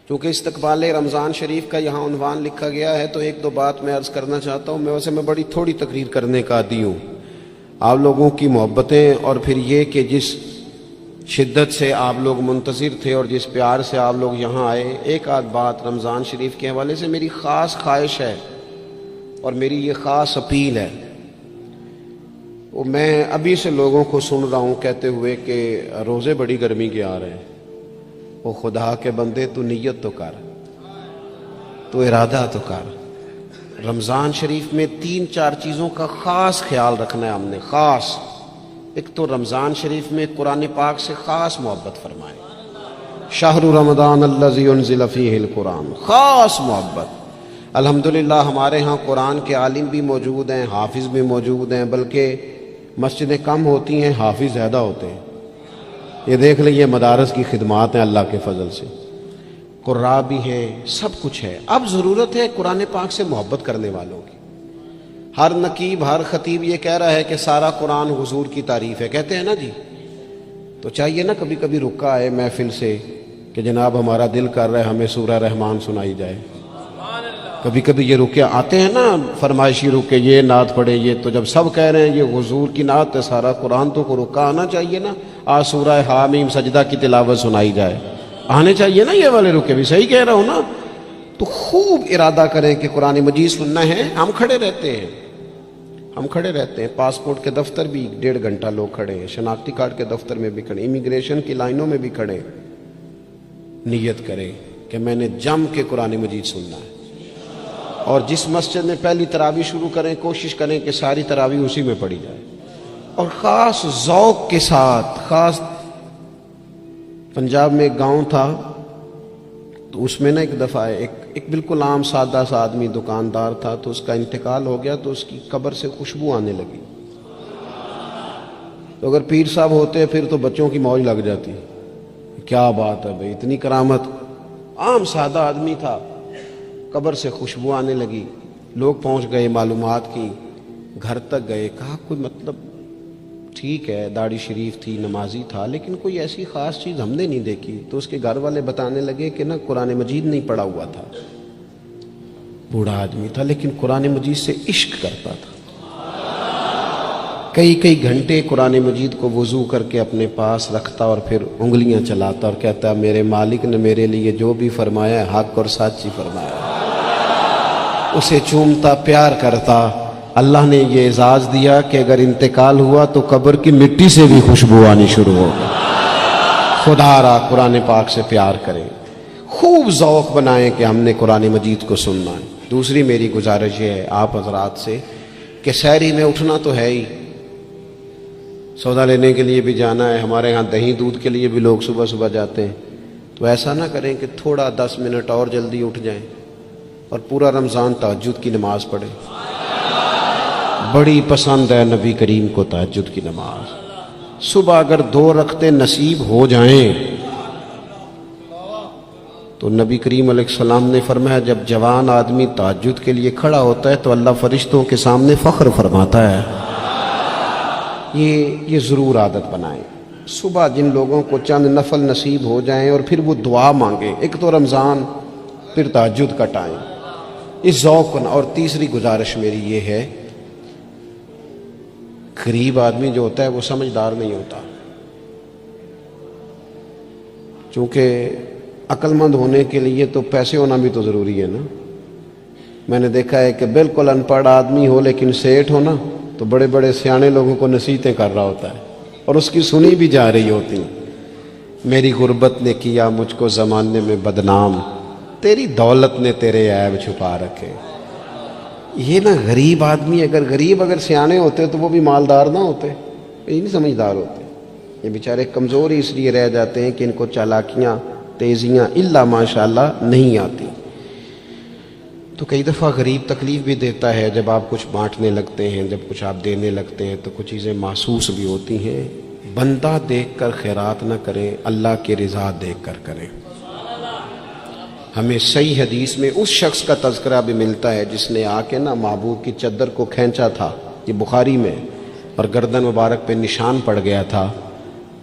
چونکہ استقبال رمضان شریف کا یہاں عنوان لکھا گیا ہے تو ایک دو بات میں عرض کرنا چاہتا ہوں. میں بڑی تھوڑی تقریر کرنے کا عادی ہوں. آپ لوگوں کی محبتیں اور پھر یہ کہ جس شدت سے آپ لوگ منتظر تھے اور جس پیار سے آپ لوگ یہاں آئے، ایک آدھ بات رمضان شریف کے حوالے سے میری خاص خواہش ہے اور میری یہ خاص اپیل ہے. وہ میں ابھی سے لوگوں کو سن رہا ہوں کہتے ہوئے کہ روزے بڑی گرمی کے آ رہے ہیں. وہ خدا کے بندے تو نیت تو کر، تو ارادہ تو کر. رمضان شریف میں 3-4 چیزوں کا خاص خیال رکھنا ہے ہم نے. خاص ایک تو رمضان شریف میں قرآن پاک سے خاص محبت فرمائیں. شہر رمضان الذی انزل فیہ القرآن، خاص محبت. الحمدللہ ہمارے ہاں قرآن کے عالم بھی موجود ہیں، حافظ بھی موجود ہیں، بلکہ مسجدیں کم ہوتی ہیں، حافظ زیادہ ہوتے ہیں. یہ دیکھ لیں، یہ مدارس کی خدمات ہیں اللہ کے فضل سے. قراء بھی ہیں، سب کچھ ہے. اب ضرورت ہے قرآن پاک سے محبت کرنے والوں کی. ہر نقیب، ہر خطیب یہ کہہ رہا ہے کہ سارا قرآن حضور کی تعریف ہے، کہتے ہیں نا جی. تو چاہیے نا کبھی کبھی رکا آئے محفل سے کہ جناب ہمارا دل کر رہا ہے ہمیں سورہ رحمان سنائی جائے. کبھی کبھی یہ رکے آتے ہیں نا، فرمائشی رکے، یہ نعت پڑھے. یہ تو جب سب کہہ رہے ہیں یہ حضور کی نعت ہے سارا قرآن، تو کو رکا آنا چاہیے نا. آج سورہ حامیم سجدہ کی تلاوت سنائی جائے، آنے چاہیے نا یہ والے رکے بھی. صحیح کہہ رہا ہوں نا؟ تو خوب ارادہ کریں کہ قرآن مجید سننا ہے. ہم کھڑے رہتے ہیں، ہم کھڑے رہتے ہیں. پاسپورٹ کے دفتر بھی 1.5 گھنٹہ لوگ کھڑے ہیں، شناختی کارڈ کے دفتر میں بھی کھڑے، امیگریشن کی لائنوں میں بھی کھڑے. نیت کریں کہ میں نے جم کے قرآن مجید سننا ہے. اور جس مسجد میں پہلی تراویح شروع کریں کوشش کریں کہ ساری تراویح اسی میں پڑھی جائے. اور خاص ذوق کے ساتھ. خاص پنجاب میں ایک گاؤں تھا، تو اس میں نا ایک دفعہ ایک بالکل عام سادہ سا آدمی دکاندار تھا، تو اس کا انتقال ہو گیا تو اس کی قبر سے خوشبو آنے لگی. تو اگر پیر صاحب ہوتے پھر تو بچوں کی موج لگ جاتی. کیا بات ہے بھئی، اتنی کرامت. عام سادہ آدمی تھا، قبر سے خوشبو آنے لگی. لوگ پہنچ گئے، معلومات کی، گھر تک گئے. کہا کوئی مطلب ٹھیک ہے داڑھی شریف تھی، نمازی تھا، لیکن کوئی ایسی خاص چیز ہم نے نہیں دیکھی. تو اس کے گھر والے بتانے لگے کہ نا قرآن مجید نہیں پڑھا ہوا تھا. بوڑھا آدمی تھا لیکن قرآن مجید سے عشق کرتا تھا. کئی گھنٹے قرآن مجید کو وضو کر کے اپنے پاس رکھتا اور پھر انگلیاں چلاتا اور کہتا میرے مالک نے میرے لیے جو بھی فرمایا ہے حق اور سچ ہی فرمایا. اسے چومتا، پیار کرتا. اللہ نے یہ اعزاز دیا کہ اگر انتقال ہوا تو قبر کی مٹی سے بھی خوشبو آنی شروع ہو گئی. خدا را قرآن پاک سے پیار کریں، خوب ذوق بنائیں کہ ہم نے قرآن مجید کو سننا ہے. دوسری میری گزارش یہ ہے آپ حضرات سے کہ سحری میں اٹھنا تو ہے ہی، سودا لینے کے لیے بھی جانا ہے. ہمارے ہاں دہی دودھ کے لیے بھی لوگ صبح صبح جاتے ہیں. تو ایسا نہ کریں کہ تھوڑا 10 منٹ اور جلدی اٹھ جائیں اور پورا رمضان تہجد کی نماز پڑھیں. بڑی پسند ہے نبی کریم کو تہجد کی نماز. صبح اگر 2 رکعتیں نصیب ہو جائیں تو نبی کریم علیہ السلام نے فرمایا جب جوان آدمی تہجد کے لیے کھڑا ہوتا ہے تو اللہ فرشتوں کے سامنے فخر فرماتا ہے. یہ ضرور عادت بنائیں. صبح جن لوگوں کو چند نفل نصیب ہو جائیں اور پھر وہ دعا مانگیں. ایک تو رمضان، پھر تہجد کا ٹائم، اس ذوق کو. اور تیسری گزارش میری یہ ہے، غریب آدمی جو ہوتا ہے وہ سمجھدار نہیں ہوتا. چونکہ عقل مند ہونے کے لیے تو پیسے ہونا بھی تو ضروری ہے نا. میں نے دیکھا ہے کہ بالکل ان پڑھ آدمی ہو لیکن سیٹھ ہو نا تو بڑے بڑے سیانے لوگوں کو نصیحتیں کر رہا ہوتا ہے اور اس کی سنی بھی جا رہی ہوتی. میری غربت نے کیا مجھ کو زمانے میں بدنام، تیری دولت نے تیرے عیب چھپا رکھے. یہ نا غریب آدمی، اگر سیانے ہوتے تو وہ بھی مالدار نہ ہوتے. یہ نہیں سمجھدار ہوتے. یہ بیچارے کمزور ہی اس لیے رہ جاتے ہیں کہ ان کو چالاکیاں، تیزیاں الا ماشاءاللہ نہیں آتی. تو کئی دفعہ غریب تکلیف بھی دیتا ہے. جب آپ کچھ بانٹنے لگتے ہیں، جب کچھ آپ دینے لگتے ہیں تو کچھ چیزیں محسوس بھی ہوتی ہیں. بندہ دیکھ کر خیرات نہ کریں، اللہ کی رضا دیکھ کر کریں. ہمیں صحیح حدیث میں اس شخص کا تذکرہ بھی ملتا ہے جس نے آ کے نا محبوب کی چادر کو کھینچا تھا، یہ بخاری میں، اور گردن مبارک پہ نشان پڑ گیا تھا.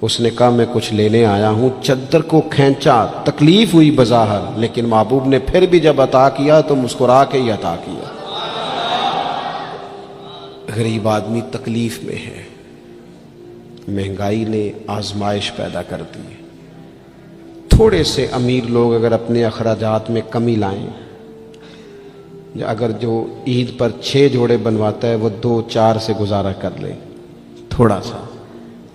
اس نے کہا میں کچھ لینے آیا ہوں، چادر کو کھینچا، تکلیف ہوئی بظاہر، لیکن محبوب نے پھر بھی جب عطا کیا تو مسکرا کے ہی عطا کیا۔ غریب آدمی تکلیف میں ہے، مہنگائی نے آزمائش پیدا کر دی ہے۔ تھوڑے سے امیر لوگ اگر اپنے اخراجات میں کمی لائیں، اگر جو عید پر 6 جوڑے بنواتا ہے وہ 2-4 سے گزارا کر لے، تھوڑا سا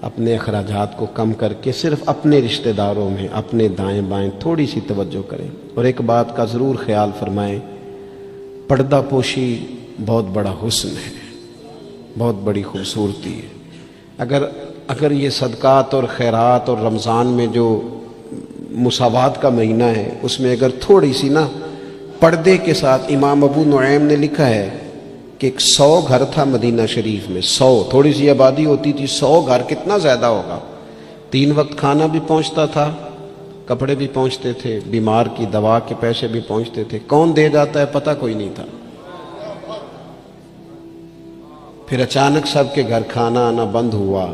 اپنے اخراجات کو کم کر کے صرف اپنے رشتہ داروں میں، اپنے دائیں بائیں تھوڑی سی توجہ کریں۔ اور ایک بات کا ضرور خیال فرمائیں، پردہ پوشی بہت بڑا حسن ہے، بہت بڑی خوبصورتی ہے۔ اگر یہ صدقات اور خیرات اور رمضان میں جو مساوات کا مہینہ ہے، اس میں اگر تھوڑی سی نا پردے کے ساتھ، امام ابو نعیم نے لکھا ہے کہ 100 گھر تھا مدینہ شریف میں، 100 تھوڑی سی آبادی ہوتی تھی، 100 گھر کتنا زیادہ ہوگا، 3 وقت کھانا بھی پہنچتا تھا، کپڑے بھی پہنچتے تھے، بیمار کی دوا کے پیسے بھی پہنچتے تھے، کون دے جاتا ہے پتہ کوئی نہیں تھا۔ پھر اچانک سب کے گھر کھانا آنا بند ہوا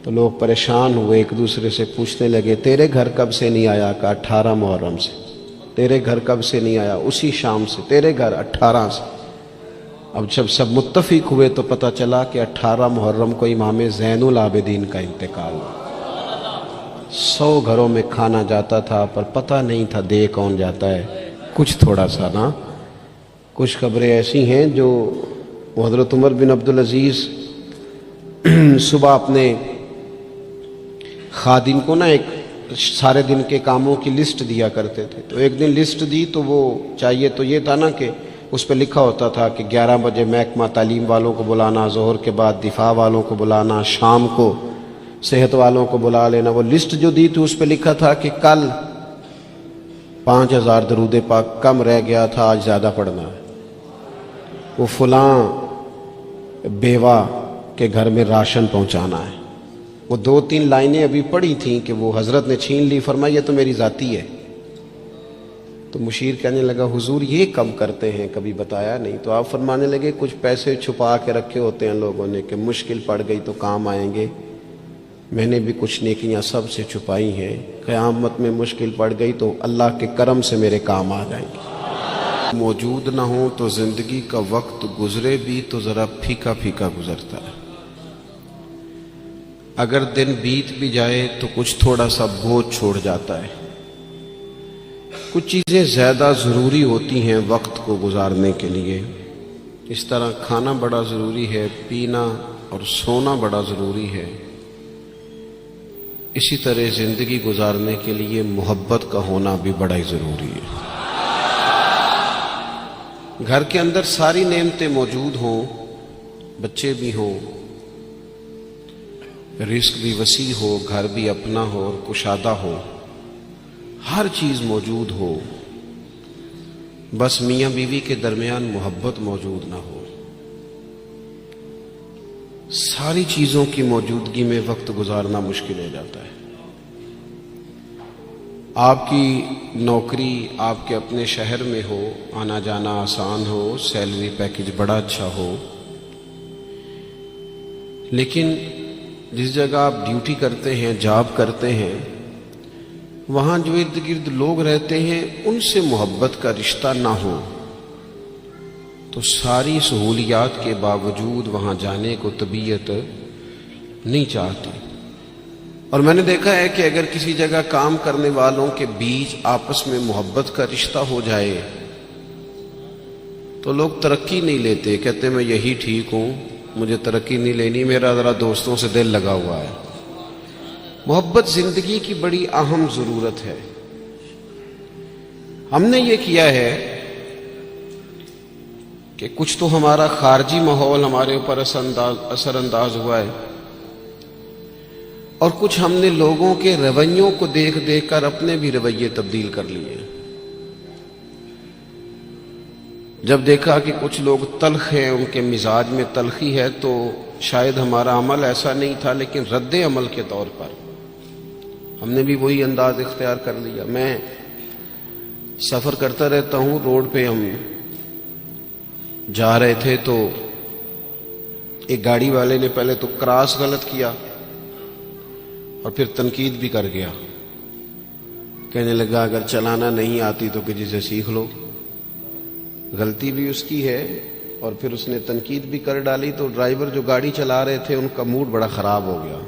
تو لوگ پریشان ہوئے، ایک دوسرے سے پوچھنے لگے تیرے گھر کب سے نہیں آیا؟ کہا 18 محرم سے۔ تیرے گھر کب سے نہیں آیا؟ اسی شام سے۔ تیرے گھر 18 سے۔ اب جب سب متفق ہوئے تو پتہ چلا کہ 18 محرم کو امام زین العابدین کا انتقال ہوا۔ 100 گھروں میں کھانا جاتا تھا پر پتہ نہیں تھا دے کون جاتا ہے، کچھ تھوڑا سا نا۔ کچھ خبریں ایسی ہیں جو حضرت عمر بن عبدالعزیز صبح اپنے خادم کو نا ایک سارے دن کے کاموں کی لسٹ دیا کرتے تھے، تو ایک دن لسٹ دی تو وہ چاہیے تو یہ تھا نا کہ اس پہ لکھا ہوتا تھا کہ 11 بجے محکمہ تعلیم والوں کو بلانا، ظہر کے بعد دفاع والوں کو بلانا، شام کو صحت والوں کو بلا لینا۔ وہ لسٹ جو دی تھی اس پہ لکھا تھا کہ کل 5000 درود پاک کم رہ گیا تھا، آج زیادہ پڑھنا ہے۔ وہ فلاں بیوہ کے گھر میں راشن پہنچانا ہے۔ وہ 2-3 لائنیں ابھی پڑھی تھیں کہ وہ حضرت نے چھین لی، فرمایا یہ تو میری ذاتی ہے۔ تو مشیر کہنے لگا حضور یہ کم کرتے ہیں، کبھی بتایا نہیں۔ تو آپ فرمانے لگے کچھ پیسے چھپا کے رکھے ہوتے ہیں لوگوں نے کہ مشکل پڑ گئی تو کام آئیں گے، میں نے بھی کچھ نیکیاں سب سے چھپائی ہیں، قیامت میں مشکل پڑ گئی تو اللہ کے کرم سے میرے کام آ جائیں گے۔ موجود نہ ہو تو زندگی کا وقت گزرے بھی تو ذرا پھیکا پھیکا گزرتا ہے، اگر دن بیت بھی جائے تو کچھ تھوڑا سا بوجھ چھوڑ جاتا ہے۔ کچھ چیزیں زیادہ ضروری ہوتی ہیں وقت کو گزارنے کے لیے، اس طرح کھانا بڑا ضروری ہے، پینا اور سونا بڑا ضروری ہے، اسی طرح زندگی گزارنے کے لیے محبت کا ہونا بھی بڑا ہی ضروری ہے۔ گھر کے اندر ساری نعمتیں موجود ہوں، بچے بھی ہوں، رزق بھی وسیع ہو، گھر بھی اپنا ہو اور کشادہ ہو، ہر چیز موجود ہو، بس میاں بیوی کے درمیان محبت موجود نہ ہو، ساری چیزوں کی موجودگی میں وقت گزارنا مشکل ہو جاتا ہے۔ آپ کی نوکری آپ کے اپنے شہر میں ہو، آنا جانا آسان ہو، سیلری پیکج بڑا اچھا ہو، لیکن جس جگہ آپ ڈیوٹی کرتے ہیں، جاب کرتے ہیں، وہاں جو ارد گرد لوگ رہتے ہیں ان سے محبت کا رشتہ نہ ہو تو ساری سہولیات کے باوجود وہاں جانے کو طبیعت نہیں چاہتی۔ اور میں نے دیکھا ہے کہ اگر کسی جگہ کام کرنے والوں کے بیچ آپس میں محبت کا رشتہ ہو جائے تو لوگ ترقی نہیں لیتے، کہتے میں یہی ٹھیک ہوں، مجھے ترقی نہیں لینی، میرا ذرا دوستوں سے دل لگا ہوا ہے۔ محبت زندگی کی بڑی اہم ضرورت ہے۔ ہم نے یہ کیا ہے کہ کچھ تو ہمارا خارجی ماحول ہمارے اوپر اثر انداز ہوا ہے، اور کچھ ہم نے لوگوں کے رویوں کو دیکھ دیکھ کر اپنے بھی رویے تبدیل کر لیے۔ جب دیکھا کہ کچھ لوگ تلخ ہیں، ان کے مزاج میں تلخی ہے، تو شاید ہمارا عمل ایسا نہیں تھا، لیکن رد عمل کے طور پر ہم نے بھی وہی انداز اختیار کر لیا۔ میں سفر کرتا رہتا ہوں، روڈ پہ ہم جا رہے تھے تو ایک گاڑی والے نے پہلے تو کراس غلط کیا، اور پھر تنقید بھی کر گیا. کہنے لگا اگر چلانا نہیں آتی تو کسی سے سیکھ لو. غلطی بھی اس کی ہے اور پھر اس نے تنقید بھی کر ڈالی. تو ڈرائیور جو گاڑی چلا رہے تھے ان کا موڈ بڑا خراب ہو گیا.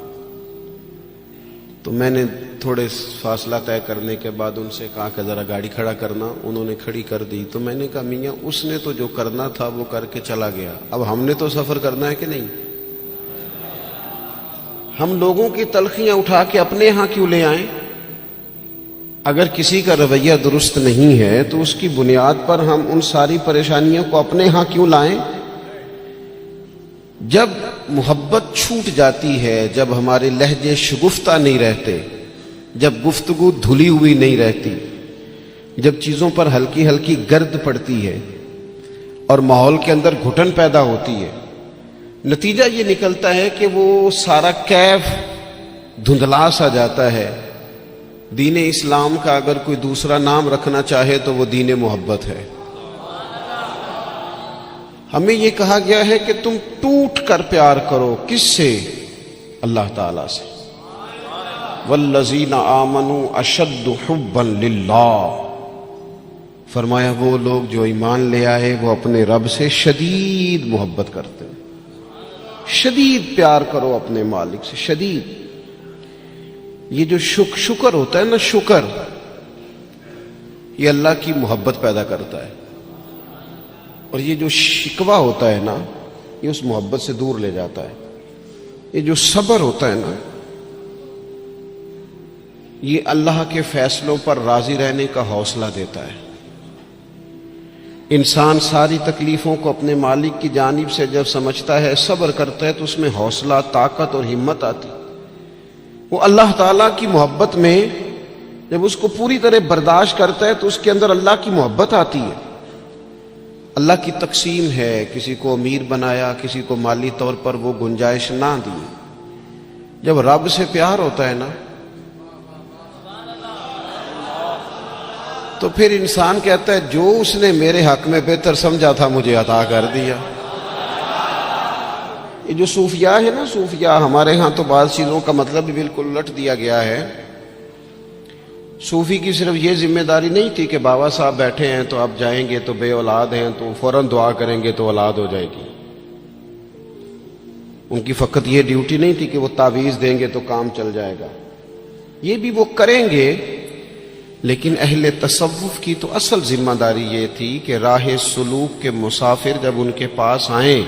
تو میں نے تھوڑے فاصلہ طے کرنے کے بعد ان سے کہا کہ ذرا گاڑی کھڑا کرنا. انہوں نے کھڑی کر دی. تو میں نے کہا میاں اس نے تو جو کرنا تھا وہ کر کے چلا گیا, اب ہم نے تو سفر کرنا ہے کہ نہیں؟ ہم لوگوں کی تلخیاں اٹھا کے اپنے ہاں کیوں لے آئیں؟ اگر کسی کا رویہ درست نہیں ہے تو اس کی بنیاد پر ہم ان ساری پریشانیوں کو اپنے ہاں کیوں لائیں؟ جب محبت چھوٹ جاتی ہے, جب ہمارے لہجے شگفتہ نہیں رہتے, جب گفتگو دھلی ہوئی نہیں رہتی, جب چیزوں پر ہلکی ہلکی گرد پڑتی ہے اور ماحول کے اندر گھٹن پیدا ہوتی ہے, نتیجہ یہ نکلتا ہے کہ وہ سارا کیف دھندلا سا جاتا ہے. دین اسلام کا اگر کوئی دوسرا نام رکھنا چاہے تو وہ دین محبت ہے. ہمیں یہ کہا گیا ہے کہ تم ٹوٹ کر پیار کرو. کس سے؟ اللہ تعالی سے. والذین آمنوا اشد حبا للہ. فرمایا وہ لوگ جو ایمان لے آئے وہ اپنے رب سے شدید محبت کرتے ہیں. شدید پیار کرو اپنے مالک سے, شدید. یہ جو شکر ہوتا ہے نا, شکر, یہ اللہ کی محبت پیدا کرتا ہے. اور یہ جو شکوہ ہوتا ہے نا, یہ اس محبت سے دور لے جاتا ہے. یہ جو صبر ہوتا ہے نا, یہ اللہ کے فیصلوں پر راضی رہنے کا حوصلہ دیتا ہے. انسان ساری تکلیفوں کو اپنے مالک کی جانب سے جب سمجھتا ہے, صبر کرتا ہے, تو اس میں حوصلہ, طاقت اور ہمت آتی. وہ اللہ تعالیٰ کی محبت میں جب اس کو پوری طرح برداشت کرتا ہے تو اس کے اندر اللہ کی محبت آتی ہے. اللہ کی تقسیم ہے, کسی کو امیر بنایا, کسی کو مالی طور پر وہ گنجائش نہ دی. جب رب سے پیار ہوتا ہے نا تو پھر انسان کہتا ہے جو اس نے میرے حق میں بہتر سمجھا تھا مجھے عطا کر دیا. یہ جو صوفیاء ہے نا, صوفیاء, ہمارے ہاں تو بعض چیزوں کا مطلب بھی بالکل الٹ دیا گیا ہے. صوفی کی صرف یہ ذمہ داری نہیں تھی کہ بابا صاحب بیٹھے ہیں تو آپ جائیں گے تو بے اولاد ہیں تو فوراً دعا کریں گے تو اولاد ہو جائے گی. ان کی فقط یہ ڈیوٹی نہیں تھی کہ وہ تعویذ دیں گے تو کام چل جائے گا. یہ بھی وہ کریں گے, لیکن اہل تصوف کی تو اصل ذمہ داری یہ تھی کہ راہ سلوک کے مسافر جب ان کے پاس آئیں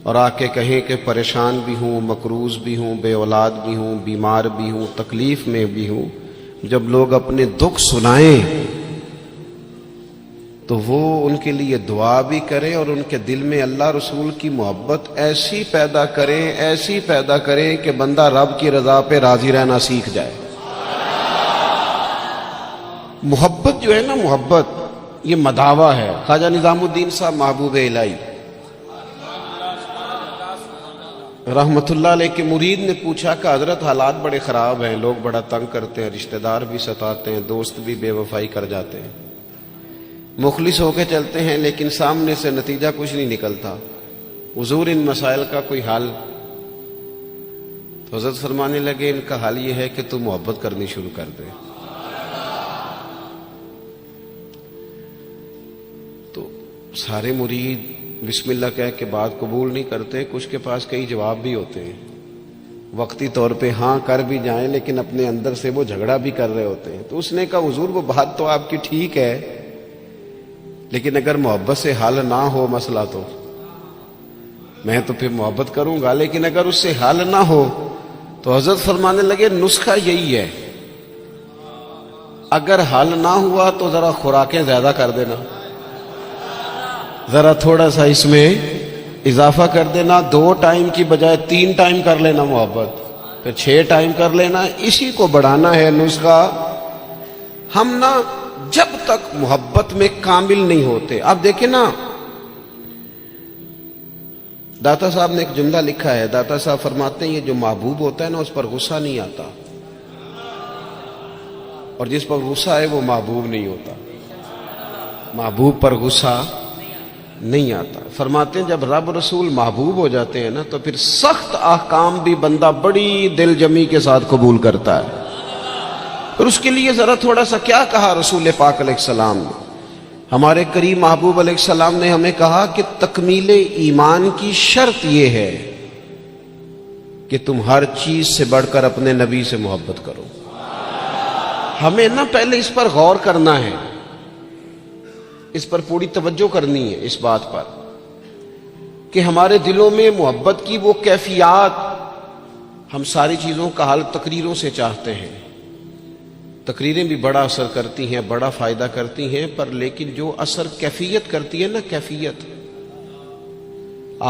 اور آ کے کہیں کہ پریشان بھی ہوں, مقروض بھی ہوں, بے اولاد بھی ہوں, بیمار بھی ہوں, تکلیف میں بھی ہوں, جب لوگ اپنے دکھ سنائیں تو وہ ان کے لیے دعا بھی کریں اور ان کے دل میں اللہ رسول کی محبت ایسی پیدا کریں, ایسی پیدا کریں کہ بندہ رب کی رضا پہ راضی رہنا سیکھ جائے. محبت جو ہے نا, محبت یہ مداوا ہے. خواجہ نظام الدین صاحب محبوب الہی رحمت اللہ علیہ کے مرید نے پوچھا کہ حضرت حالات بڑے خراب ہیں, لوگ بڑا تنگ کرتے ہیں, رشتہ دار بھی ستاتے ہیں, دوست بھی بے وفائی کر جاتے ہیں, مخلص ہو کے چلتے ہیں لیکن سامنے سے نتیجہ کچھ نہیں نکلتا. حضور ان مسائل کا کوئی حل؟ تو حضرت فرمانے لگے ان کا حل یہ ہے کہ تو محبت کرنی شروع کر دے. تو سارے مرید بسم اللہ کہہ کے بات قبول نہیں کرتے. کچھ کے پاس کئی جواب بھی ہوتے ہیں, وقتی طور پہ ہاں کر بھی جائیں لیکن اپنے اندر سے وہ جھگڑا بھی کر رہے ہوتے ہیں. تو اس نے کہا حضور وہ بات تو آپ کی ٹھیک ہے, لیکن اگر محبت سے حل نہ ہو مسئلہ تو میں تو پھر محبت کروں گا, لیکن اگر اس سے حل نہ ہو تو حضرت فرمانے لگے نسخہ یہی ہے, اگر حل نہ ہوا تو ذرا خوراکیں زیادہ کر دینا, ذرا تھوڑا سا اس میں اضافہ کر دینا, 2 ٹائم کی بجائے 3 ٹائم کر لینا محبت, پھر 6 ٹائم کر لینا. اسی کو بڑھانا ہے نسخہ. ہم نا جب تک محبت میں کامل نہیں ہوتے. آپ دیکھیں نا, داتا صاحب نے ایک جملہ لکھا ہے. داتا صاحب فرماتے ہیں یہ جو محبوب ہوتا ہے نا اس پر غصہ نہیں آتا, اور جس پر غصہ ہے وہ محبوب نہیں ہوتا. محبوب پر غصہ نہیں آتا. فرماتے ہیں جب رب رسول محبوب ہو جاتے ہیں نا تو پھر سخت احکام بھی بندہ بڑی دل جمی کے ساتھ قبول کرتا ہے. اور اس کے لیے ذرا تھوڑا سا کیا کہا رسول پاک علیہ السلام نے. ہمارے کریم محبوب علیہ السلام نے ہمیں کہا کہ تکمیل ایمان کی شرط یہ ہے کہ تم ہر چیز سے بڑھ کر اپنے نبی سے محبت کرو. ہمیں نا پہلے اس پر غور کرنا ہے، اس پر پوری توجہ کرنی ہے اس بات پر کہ ہمارے دلوں میں محبت کی وہ کیفیات، ہم ساری چیزوں کا حل تقریروں سے چاہتے ہیں. تقریریں بھی بڑا اثر کرتی ہیں، بڑا فائدہ کرتی ہیں، پر لیکن جو اثر کیفیت کرتی ہے نا، کیفیت،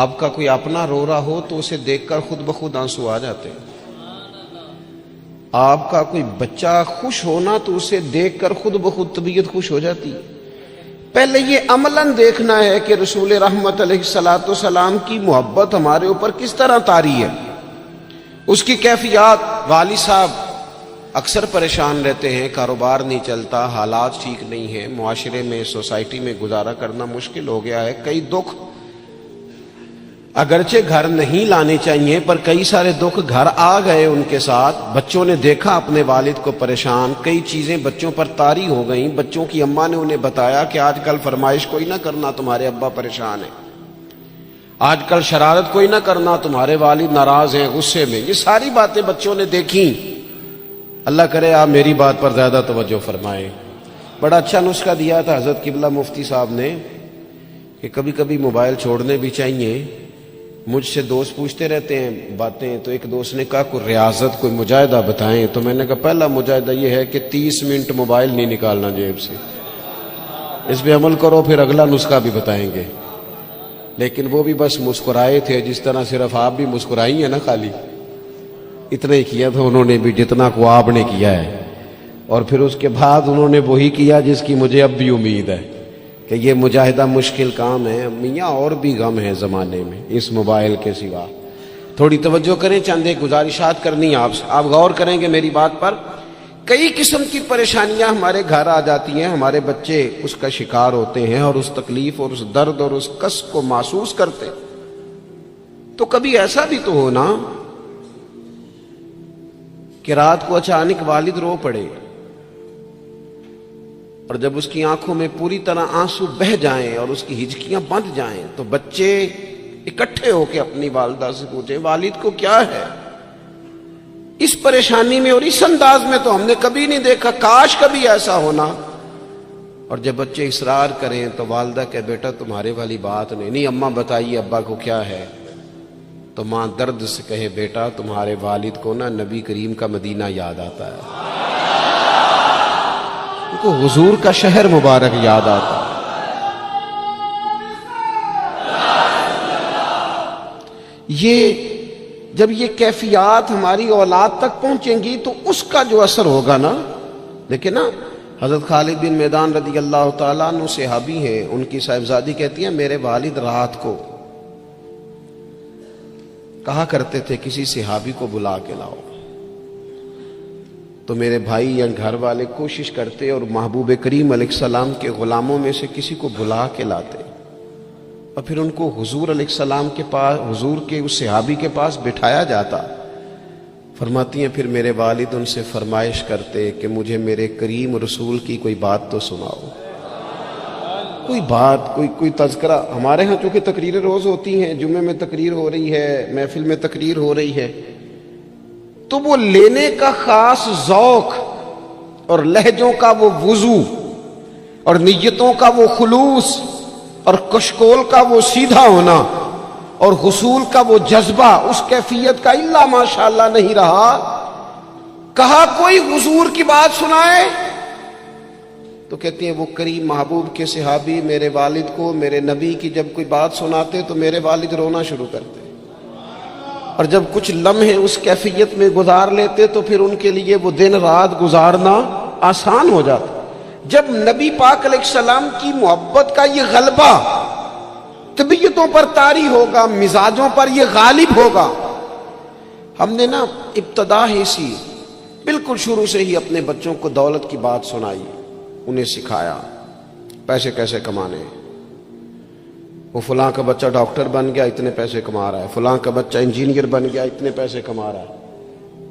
آپ کا کوئی اپنا رو رہا ہو تو اسے دیکھ کر خود بخود آنسو آ جاتے ہیں. آپ کا کوئی بچہ خوش ہونا تو اسے دیکھ کر خود بخود طبیعت خوش ہو جاتی ہے. پہلے یہ عملاً دیکھنا ہے کہ رسول رحمت علیہ الصلوۃ والسلام کی محبت ہمارے اوپر کس طرح طاری ہے، اس کی کیفیات. والد صاحب اکثر پریشان رہتے ہیں، کاروبار نہیں چلتا، حالات ٹھیک نہیں ہیں، معاشرے میں سوسائٹی میں گزارا کرنا مشکل ہو گیا ہے. کئی دکھ اگرچہ گھر نہیں لانے چاہیے پر کئی سارے دکھ گھر آ گئے ان کے ساتھ. بچوں نے دیکھا اپنے والد کو پریشان، کئی چیزیں بچوں پر طاری ہو گئیں. بچوں کی اماں نے انہیں بتایا کہ آج کل فرمائش کوئی نہ کرنا، تمہارے ابا پریشان ہیں. آج کل شرارت کوئی نہ کرنا، تمہارے والد ناراض ہیں، غصے میں. یہ ساری باتیں بچوں نے دیکھیں. اللہ کرے آپ میری بات پر زیادہ توجہ فرمائیں. بڑا اچھا نسخہ دیا تھا حضرت قبلہ مفتی صاحب نے کہ کبھی کبھی موبائل چھوڑنے بھی چاہیے. مجھ سے دوست پوچھتے رہتے ہیں باتیں، تو ایک دوست نے کہا کوئی ریاضت، کوئی مجاہدہ بتائیں. تو میں نے کہا پہلا مجاہدہ یہ ہے کہ 30 منٹ موبائل نہیں نکالنا جیب سے. اس پہ عمل کرو، پھر اگلا نسخہ بھی بتائیں گے. لیکن وہ بھی بس مسکرائے تھے، جس طرح صرف آپ بھی مسکرائی ہیں نا، خالی اتنا ہی کیا تھا انہوں نے بھی جتنا کو آپ نے کیا ہے. اور پھر اس کے بعد انہوں نے وہی کیا جس کی مجھے اب بھی امید ہے کہ یہ مجاہدہ مشکل کام ہے. میاں اور بھی غم ہے زمانے میں اس موبائل کے سوا. تھوڑی توجہ کریں، چند ایک گزارشات کرنی آپ سے. آپ غور کریں گے میری بات پر. کئی قسم کی پریشانیاں ہمارے گھر آ جاتی ہیں، ہمارے بچے اس کا شکار ہوتے ہیں اور اس تکلیف اور اس درد اور اس کس کو محسوس کرتے. تو کبھی ایسا بھی تو ہونا کہ رات کو اچانک والد رو پڑے اور جب اس کی آنکھوں میں پوری طرح آنسو بہہ جائیں اور اس کی ہچکیاں بندھ جائیں تو بچے اکٹھے ہو کے اپنی والدہ سے پوچھیں والد کو کیا ہے. اس پریشانی میں اور اس انداز میں تو ہم نے کبھی نہیں دیکھا، کاش کبھی ایسا ہونا. اور جب بچے اصرار کریں تو والدہ کہ بیٹا تمہارے والی بات نہیں اماں بتائیے ابا کو کیا ہے. تو ماں درد سے کہے بیٹا تمہارے والد کو نا نبی کریم کا مدینہ یاد آتا ہے، ان کو حضور کا شہر مبارک یاد آتا ہے. یہ جب یہ کیفیات ہماری اولاد تک پہنچیں گی تو اس کا جو اثر ہوگا نا. دیکھیں نا حضرت خالد بن میدان رضی اللہ تعالیٰ عنہ صحابی ہیں، ان کی صاحبزادی کہتی ہیں میرے والد رات کو کہا کرتے تھے کسی صحابی کو بلا کے لاؤ. تو میرے بھائی یا گھر والے کوشش کرتے اور محبوب کریم علیہ السلام کے غلاموں میں سے کسی کو بلا کے لاتے اور پھر ان کو حضور علیہ السلام کے پاس، حضور کے اس صحابی کے پاس بٹھایا جاتا. فرماتی ہیں پھر میرے والد ان سے فرمائش کرتے کہ مجھے میرے کریم رسول کی کوئی بات تو سناؤ، کوئی بات، کوئی تذکرہ. ہمارے ہاں چونکہ تقریریں روز ہوتی ہیں، جمعے میں تقریر ہو رہی ہے، محفل میں تقریر ہو رہی ہے، تو وہ لینے کا خاص ذوق اور لہجوں کا وہ وضو اور نیتوں کا وہ خلوص اور کشکول کا وہ سیدھا ہونا اور حصول کا وہ جذبہ اس کیفیت کا الا ماشاءاللہ نہیں رہا. کہا کوئی حضور کی بات سنائے تو کہتی ہیں وہ کریم محبوب کے صحابی میرے والد کو میرے نبی کی جب کوئی بات سناتے تو میرے والد رونا شروع کرتے، اور جب کچھ لمحے اس کیفیت میں گزار لیتے تو پھر ان کے لیے وہ دن رات گزارنا آسان ہو جاتا. جب نبی پاک علیہ السلام کی محبت کا یہ غلبہ طبیعتوں پر طاری ہوگا، مزاجوں پر یہ غالب ہوگا. ہم نے نا ابتدا ہی سی بالکل شروع سے ہی اپنے بچوں کو دولت کی بات سنائی، انہیں سکھایا پیسے کیسے کمانے. وہ فلاں کا بچہ ڈاکٹر بن گیا اتنے پیسے کما رہا ہے، فلاں کا بچہ انجینئر بن گیا اتنے پیسے کما رہا ہے۔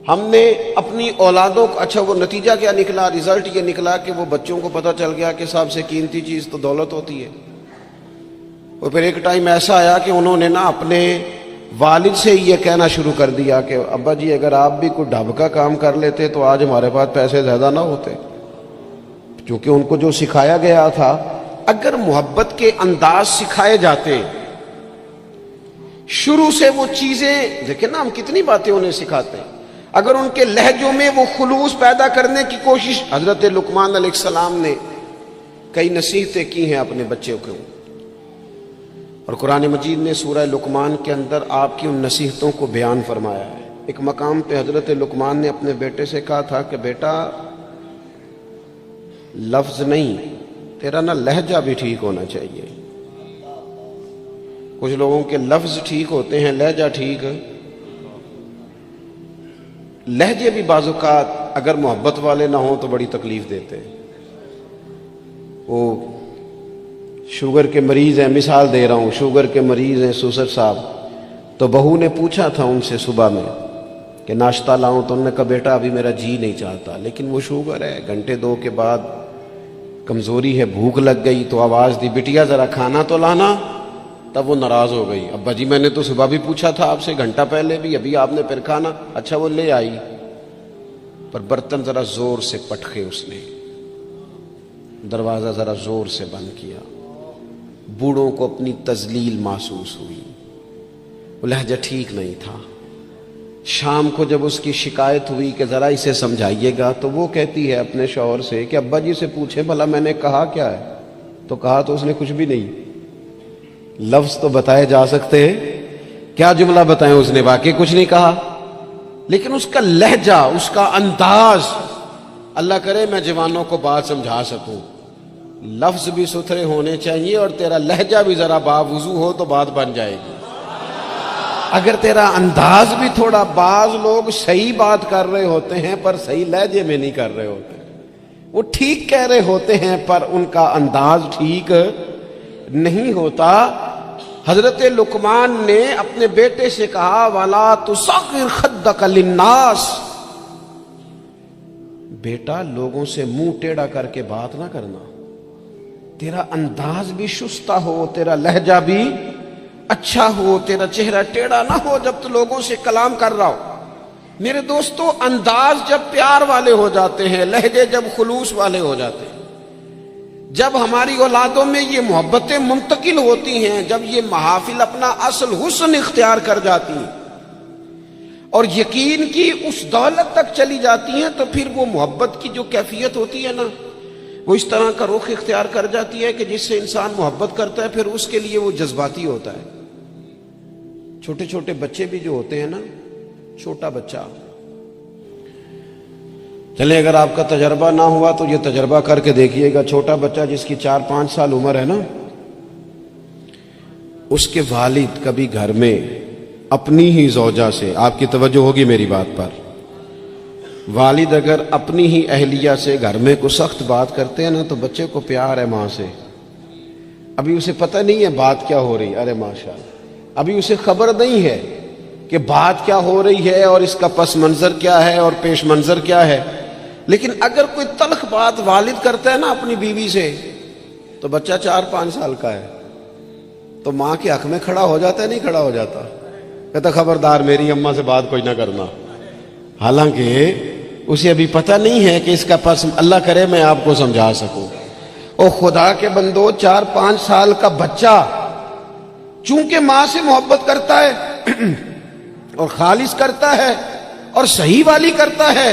ہم نے اپنی اولادوں کو، اچھا وہ نتیجہ کیا نکلا؟ رزلٹ یہ نکلا کہ وہ بچوں کو پتہ چل گیا کہ سب سے قیمتی چیز تو دولت ہوتی ہے۔ اور پھر ایک ٹائم ایسا آیا کہ انہوں نے نا اپنے والد سے یہ کہنا شروع کر دیا کہ ابا جی اگر آپ بھی کوئی ڈھب کا کام کر لیتے تو آج ہمارے پاس پیسے زیادہ نہ ہوتے، کیونکہ ان کو جو سکھایا گیا تھا۔ اگر محبت کے انداز سکھائے جاتے شروع سے، وہ چیزیں دیکھیں نا، ہم کتنی باتیں انہیں سکھاتے ہیں، اگر ان کے لہجوں میں وہ خلوص پیدا کرنے کی کوشش، حضرت لقمان علیہ السلام نے کئی نصیحتیں کی ہیں اپنے بچوں کو، اور قرآن مجید نے سورہ لقمان کے اندر آپ کی ان نصیحتوں کو بیان فرمایا ہے۔ ایک مقام پہ حضرت لقمان نے اپنے بیٹے سے کہا تھا کہ بیٹا لفظ نہیں، تیرا نا لہجہ بھی ٹھیک ہونا چاہیے۔ کچھ لوگوں کے لفظ ٹھیک ہوتے ہیں، لہجہ ٹھیک۔ لہجے بھی بعض اوقات اگر محبت والے نہ ہوں تو بڑی تکلیف دیتے ہیں۔ وہ شوگر کے مریض ہیں، مثال دے رہا ہوں، شوگر کے مریض ہیں سوسر صاحب، تو بہو نے پوچھا تھا ان سے صبح میں کہ ناشتہ لاؤں، تو انہوں نے کہا بیٹا ابھی میرا جی نہیں چاہتا، لیکن وہ شوگر ہے، گھنٹے دو کے بعد کمزوری ہے، بھوک لگ گئی تو آواز دی بیٹیا ذرا کھانا تو لانا۔ تب وہ ناراض ہو گئی، ابا جی میں نے تو صبح بھی پوچھا تھا آپ سے، گھنٹہ پہلے بھی، ابھی آپ نے پھر کھانا۔ اچھا وہ لے آئی، پر برتن ذرا زور سے پٹکے، اس نے دروازہ ذرا زور سے بند کیا۔ بوڑھوں کو اپنی تذلیل محسوس ہوئی، وہ لہجہ ٹھیک نہیں تھا۔ شام کو جب اس کی شکایت ہوئی کہ ذرا اسے سمجھائیے گا، تو وہ کہتی ہے اپنے شوہر سے کہ ابا جی سے پوچھیں بھلا میں نے کہا کیا ہے؟ تو کہا تو اس نے کچھ بھی نہیں۔ لفظ تو بتائے جا سکتے ہیں، کیا جملہ بتائیں، اس نے واقعی کچھ نہیں کہا، لیکن اس کا لہجہ، اس کا انداز، اللہ کرے میں جوانوں کو بات سمجھا سکوں۔ لفظ بھی ستھرے ہونے چاہیے اور تیرا لہجہ بھی ذرا باوضو ہو تو بات بن جائے گی۔ اگر تیرا انداز بھی تھوڑا، بعض لوگ صحیح بات کر رہے ہوتے ہیں پر صحیح لہجے میں نہیں کر رہے ہوتے، وہ ٹھیک کہہ رہے ہوتے ہیں پر ان کا انداز ٹھیک نہیں ہوتا۔ حضرت لقمان نے اپنے بیٹے سے کہا وَلَا تُصَغِّرْ خَدَّكَ لِلنَّاسِ، بیٹا لوگوں سے منہ ٹیڑھا کر کے بات نہ کرنا، تیرا انداز بھی شستہ ہو، تیرا لہجہ بھی اچھا ہو، تیرا چہرہ ٹیڑھا نہ ہو جب تو لوگوں سے کلام کر رہا ہو۔ میرے دوستو، انداز جب پیار والے ہو جاتے ہیں، لہجے جب خلوص والے ہو جاتے ہیں، جب ہماری اولادوں میں یہ محبتیں منتقل ہوتی ہیں، جب یہ محافل اپنا اصل حسن اختیار کر جاتی ہیں اور یقین کی اس دولت تک چلی جاتی ہیں، تو پھر وہ محبت کی جو کیفیت ہوتی ہے نا، وہ اس طرح کا رخ اختیار کر جاتی ہے کہ جس سے انسان محبت کرتا ہے پھر اس کے لیے وہ جذباتی ہوتا ہے۔ چھوٹے چھوٹے بچے بھی جو ہوتے ہیں نا، چھوٹا بچہ، چلے اگر آپ کا تجربہ نہ ہوا تو یہ تجربہ کر کے دیکھیے گا، چھوٹا بچہ جس کی 4-5 سال عمر ہے نا، اس کے والد کبھی گھر میں اپنی ہی زوجہ سے، آپ کی توجہ ہوگی میری بات پر، والد اگر اپنی ہی اہلیہ سے گھر میں کوئی سخت بات کرتے ہیں نا تو بچے کو پیار ہے ماں سے، ابھی اسے پتہ نہیں ہے بات کیا ہو رہی، ارے ماشاءاللہ، ابھی اسے خبر نہیں ہے کہ بات کیا ہو رہی ہے اور اس کا پس منظر کیا ہے اور پیش منظر کیا ہے، لیکن اگر کوئی تلخ بات والد کرتا ہے نا اپنی بیوی سے تو بچہ 4-5 سال کا ہے تو ماں کے حق میں کھڑا ہو جاتا ہے، نہیں کھڑا ہو جاتا، کہتا خبردار میری اماں سے بات کوئی نہ کرنا، حالانکہ اسے ابھی پتہ نہیں ہے کہ اس کا پس، اللہ کرے میں آپ کو سمجھا سکوں۔ او خدا کے بندو، 4-5 سال کا بچہ چونکہ ماں سے محبت کرتا ہے اور خالص کرتا ہے اور صحیح والی کرتا ہے،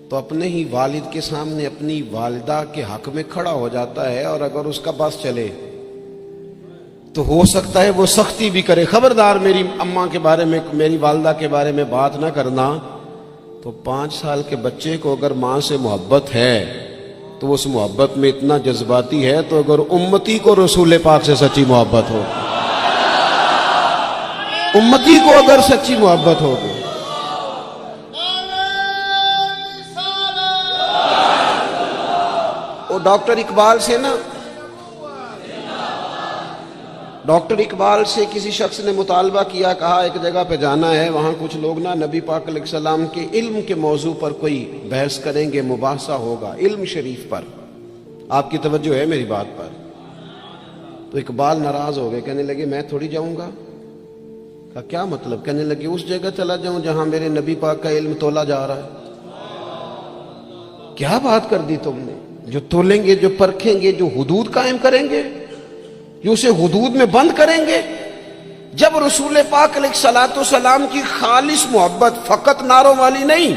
تو اپنے ہی والد کے سامنے اپنی والدہ کے حق میں کھڑا ہو جاتا ہے، اور اگر اس کا بس چلے تو ہو سکتا ہے وہ سختی بھی کرے، خبردار میری اماں کے بارے میں، میری والدہ کے بارے میں بات نہ کرنا۔ تو 5 سال کے بچے کو اگر ماں سے محبت ہے تو اس محبت میں اتنا جذباتی ہے، تو اگر امتی کو رسول پاک سے سچی محبت ہو، امتی کو اگر سچی محبت ہو تو وہ ڈاکٹر اقبال سے نا ڈاکٹر اقبال سے کسی شخص نے مطالبہ کیا، کہا ایک جگہ پہ جانا ہے، وہاں کچھ لوگ نا نبی پاک علیہ السلام کے علم کے موضوع پر کوئی بحث کریں گے، مباحثہ ہوگا علم شریف پر، آپ کی توجہ ہے میری بات پر؟ تو اقبال ناراض ہو گئے، کہنے لگے میں تھوڑی جاؤں گا۔ کہا کیا مطلب؟ کہنے لگے اس جگہ چلا جاؤں جہاں میرے نبی پاک کا علم تولا جا رہا ہے۔ کیا بات کر دی تم نے؟ جو تولیں گے، جو پرکھیں گے، جو حدود قائم کریں گے، جو اسے حدود میں بند کریں گے۔ جب رسول پاک علیہ الصلوۃ والسلام کی خالص محبت، فقط نعروں والی نہیں،